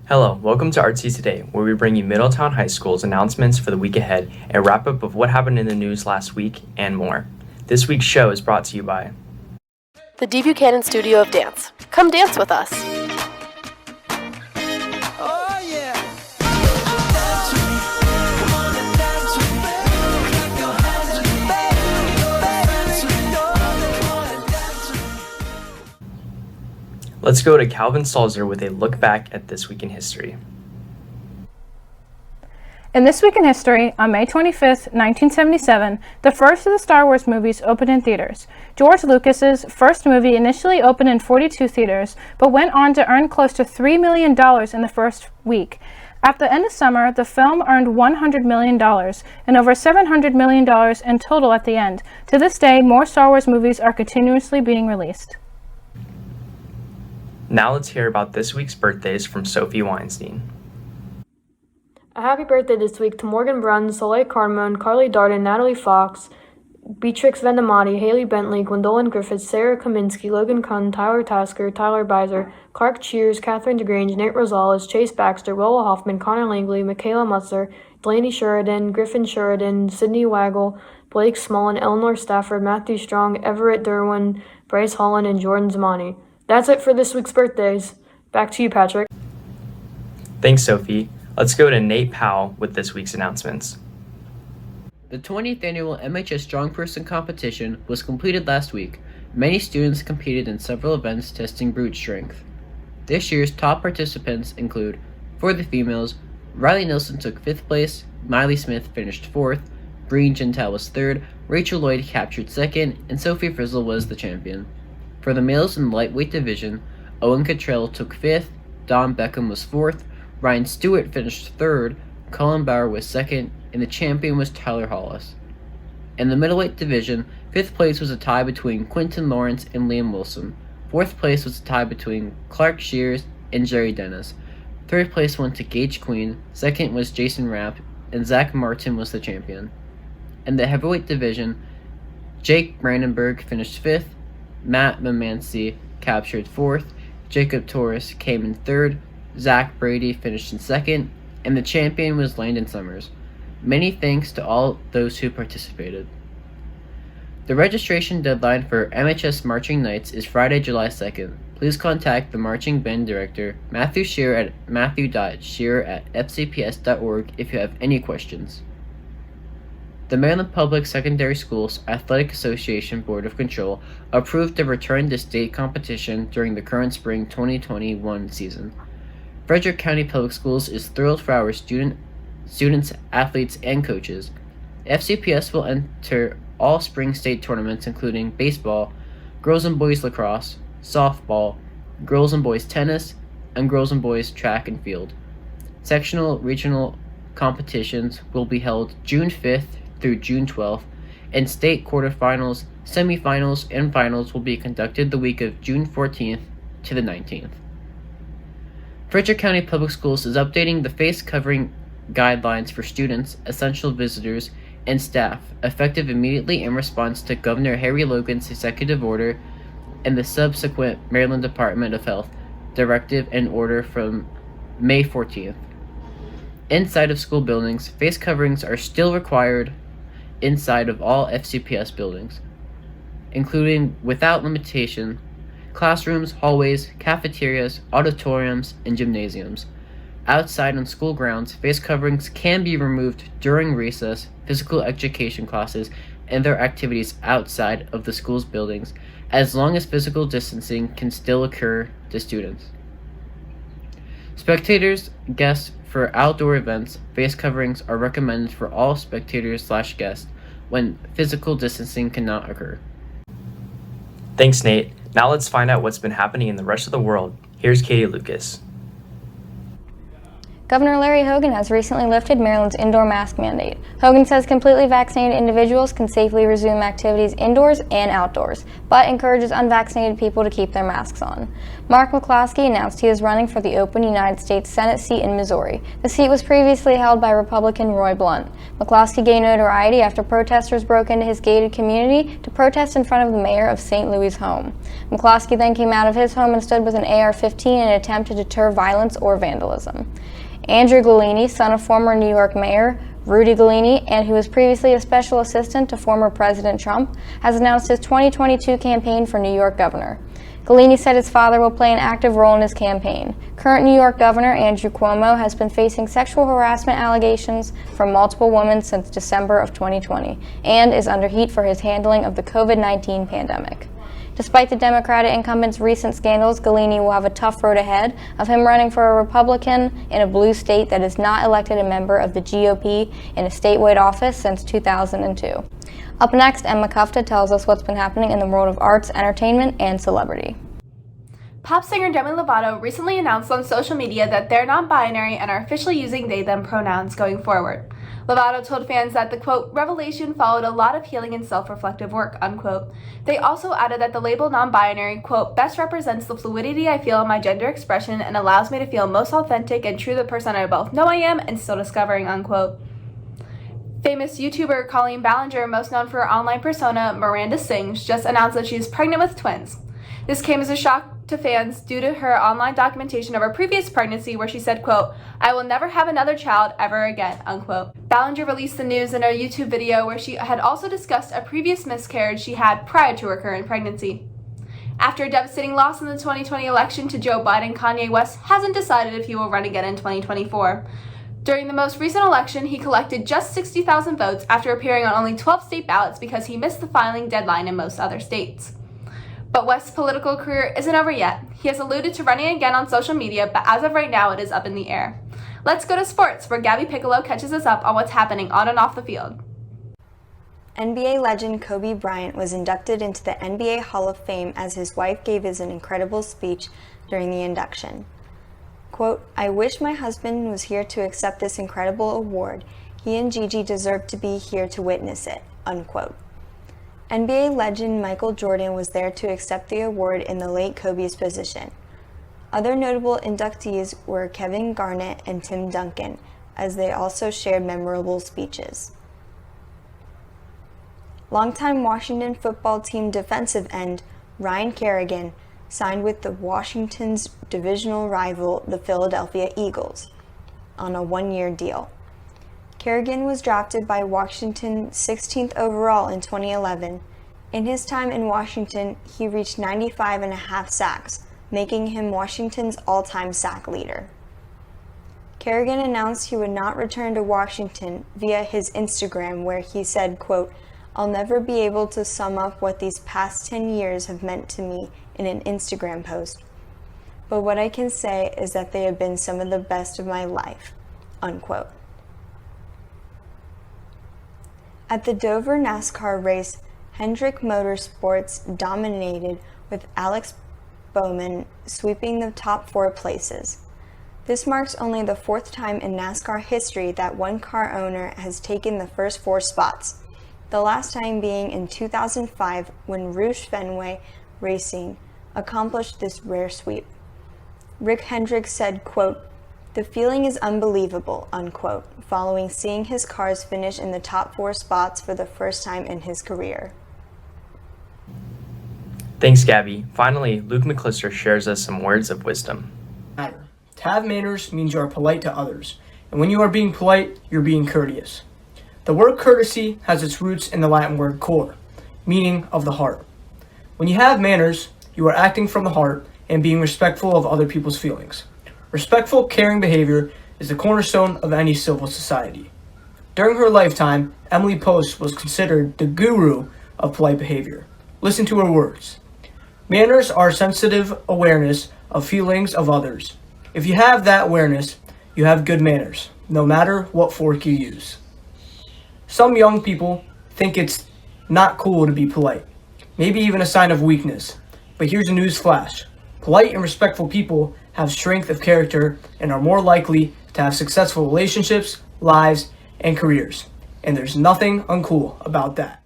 Hello, welcome to Artsy Today, where we bring you Middletown High School's announcements for the week ahead, a wrap-up of what happened in the news last week, and more. This week's show is brought to you by the D. Buchanan Studio of Dance. Come dance with us. Let's go to Calvin Salzer with a look back at this week in history. In This Week in History, on May 25th, 1977, the first of the Star Wars movies opened in theaters. George Lucas's first movie initially opened in 42 theaters, but went on to earn close to $3 million in the first week. At the end of summer, the film earned $100 million and over $700 million in total at the end. To this day, more Star Wars movies are continuously being released. Now let's hear about this week's birthdays from Sophie Weinstein. A happy birthday this week to Morgan Brunn, Soleil Carmon, Carly Darden, Natalie Fox, Beatrix Vendamati, Haley Bentley, Gwendolyn Griffiths, Sarah Kaminsky, Logan Kunn, Tyler Tasker, Tyler Beiser, Clark Cheers, Catherine DeGrange, Nate Rosales, Chase Baxter, Willa Hoffman, Connor Langley, Michaela Mutzer, Delaney Sheridan, Griffin Sheridan, Sydney Waggle, Blake Smullen, Eleanor Stafford, Matthew Strong, Everett Derwin, Bryce Holland, and Jordan Zamani. That's it for this week's birthdays. Back to you, Patrick. Thanks, Sophie. Let's go to Nate Powell with this week's announcements. The 20th annual MHS Strong Person competition was completed last week. Many students competed in several events testing brute strength. This year's top participants include, for the females, Riley Nilsson took 5th place, Miley Smith finished 4th, Breen Gentile was 3rd, Rachel Lloyd captured 2nd, and Sophie Frizzle was the champion. For the males in the lightweight division, Owen Cottrell took 5th, Don Beckham was 4th, Ryan Stewart finished 3rd, Colin Bauer was 2nd, and the champion was Tyler Hollis. In the middleweight division, 5th place was a tie between Quinton Lawrence and Liam Wilson. 4th place was a tie between Clark Shears and Jerry Dennis. 3rd place went to Gage Queen, 2nd was Jason Rapp, and Zach Martin was the champion. In the heavyweight division, Jake Brandenburg finished 5th, Matt Mamancy captured 4th, Jacob Torres came in 3rd, Zach Brady finished in 2nd, and the champion was Landon Summers. Many thanks to all those who participated. The registration deadline for MHS Marching Nights is Friday, July 2nd. Please contact the Marching Band Director, Matthew Shearer at matthew.shearer@fcps.org if you have any questions. The Maryland Public Secondary Schools Athletic Association Board of Control approved the return to state competition during the current spring 2021 season. Frederick County Public Schools is thrilled for our students, athletes, and coaches. FCPS will enter all spring state tournaments including baseball, girls and boys lacrosse, softball, girls and boys tennis, and girls and boys track and field. Sectional regional competitions will be held June 5th through June 12th, and state quarterfinals, semifinals, and finals will be conducted the week of June 14th to the 19th. Frederick County Public Schools is updating the face covering guidelines for students, essential visitors, and staff, effective immediately in response to Governor Harry Logan's executive order and the subsequent Maryland Department of Health directive and order from May 14th. Inside of school buildings, face coverings are still required inside of all FCPS buildings, including without limitation classrooms, hallways, cafeterias, auditoriums, and gymnasiums. Outside on school grounds, face coverings can be removed during recess, physical education classes, and their activities outside of the school's buildings, as long as physical distancing can still occur to students. Spectators, guests, for outdoor events, face coverings are recommended for all spectators/guests when physical distancing cannot occur. Thanks, Nate. Now let's find out what's been happening in the rest of the world. Here's Katie Lucas. Governor Larry Hogan has recently lifted Maryland's indoor mask mandate. Hogan says completely vaccinated individuals can safely resume activities indoors and outdoors, but encourages unvaccinated people to keep their masks on. Mark McCloskey announced he is running for the open United States Senate seat in Missouri. The seat was previously held by Republican Roy Blunt. McCloskey gained notoriety after protesters broke into his gated community to protest in front of the mayor of St. Louis' home. McCloskey then came out of his home and stood with an AR-15 in an attempt to deter violence or vandalism. Andrew Galini, son of former New York Mayor Rudy Galini, and who was previously a special assistant to former President Trump, has announced his 2022 campaign for New York governor. Galini said his father will play an active role in his campaign. Current New York Governor Andrew Cuomo has been facing sexual harassment allegations from multiple women since December of 2020 and is under heat for his handling of the COVID-19 pandemic. Despite the Democratic incumbent's recent scandals, Galini will have a tough road ahead of him running for a Republican in a blue state that has not elected a member of the GOP in a statewide office since 2002. Up next, Emma Kufta tells us what's been happening in the world of arts, entertainment, and celebrity. Pop singer Demi Lovato recently announced on social media that they're non-binary and are officially using they/them pronouns going forward. Lovato told fans that the, quote, revelation followed a lot of healing and self-reflective work, unquote. They also added that the label non-binary, quote, best represents the fluidity I feel in my gender expression and allows me to feel most authentic and true the person I both know I am and still discovering, unquote. Famous YouTuber Colleen Ballinger, most known for her online persona Miranda Sings, just announced that she is pregnant with twins. This came as a shock to fans due to her online documentation of her previous pregnancy where she said, quote, I will never have another child ever again, unquote. Ballinger released the news in a YouTube video where she had also discussed a previous miscarriage she had prior to her current pregnancy. After a devastating loss in the 2020 election to Joe Biden, Kanye West hasn't decided if he will run again in 2024. During the most recent election, he collected just 60,000 votes after appearing on only 12 state ballots because he missed the filing deadline in most other states. But West's political career isn't over yet. He has alluded to running again on social media, but as of right now, it is up in the air. Let's go to sports, where Gabby Piccolo catches us up on what's happening on and off the field. NBA legend Kobe Bryant was inducted into the NBA Hall of Fame as his wife gave an incredible speech during the induction. Quote, I wish my husband was here to accept this incredible award. He and Gigi deserve to be here to witness it, unquote. NBA legend Michael Jordan was there to accept the award in the late Kobe's position. Other notable inductees were Kevin Garnett and Tim Duncan, as they also shared memorable speeches. Longtime Washington football team defensive end Ryan Kerrigan signed with the Washington's divisional rival, the Philadelphia Eagles, on a one-year deal. Kerrigan was drafted by Washington 16th overall in 2011. In his time in Washington, he reached 95.5 sacks, making him Washington's all-time sack leader. Kerrigan announced he would not return to Washington via his Instagram, where he said, quote, I'll never be able to sum up what these past 10 years have meant to me in an Instagram post. But what I can say is that they have been some of the best of my life, unquote. At the Dover NASCAR race, Hendrick Motorsports dominated with Alex Bowman sweeping the top 4 places. This marks only the 4th time in NASCAR history that one car owner has taken the first 4 spots, the last time being in 2005 when Roush Fenway Racing accomplished this rare sweep. Rick Hendrick said, quote, the feeling is unbelievable, unquote, following seeing his cars finish in the top 4 spots for the first time in his career. Thanks, Gabby. Finally, Luke McClister shares us some words of wisdom. To have manners means you are polite to others, and when you are being polite, you're being courteous. The word courtesy has its roots in the Latin word cor, meaning of the heart. When you have manners, you are acting from the heart and being respectful of other people's feelings. Respectful, caring behavior is the cornerstone of any civil society. During her lifetime, Emily Post was considered the guru of polite behavior. Listen to her words. Manners are sensitive awareness of feelings of others. If you have that awareness, you have good manners, no matter what fork you use. Some young people think it's not cool to be polite, maybe even a sign of weakness. But here's a news flash. Polite and respectful people have strength of character and are more likely to have successful relationships, lives, and careers. And there's nothing uncool about that.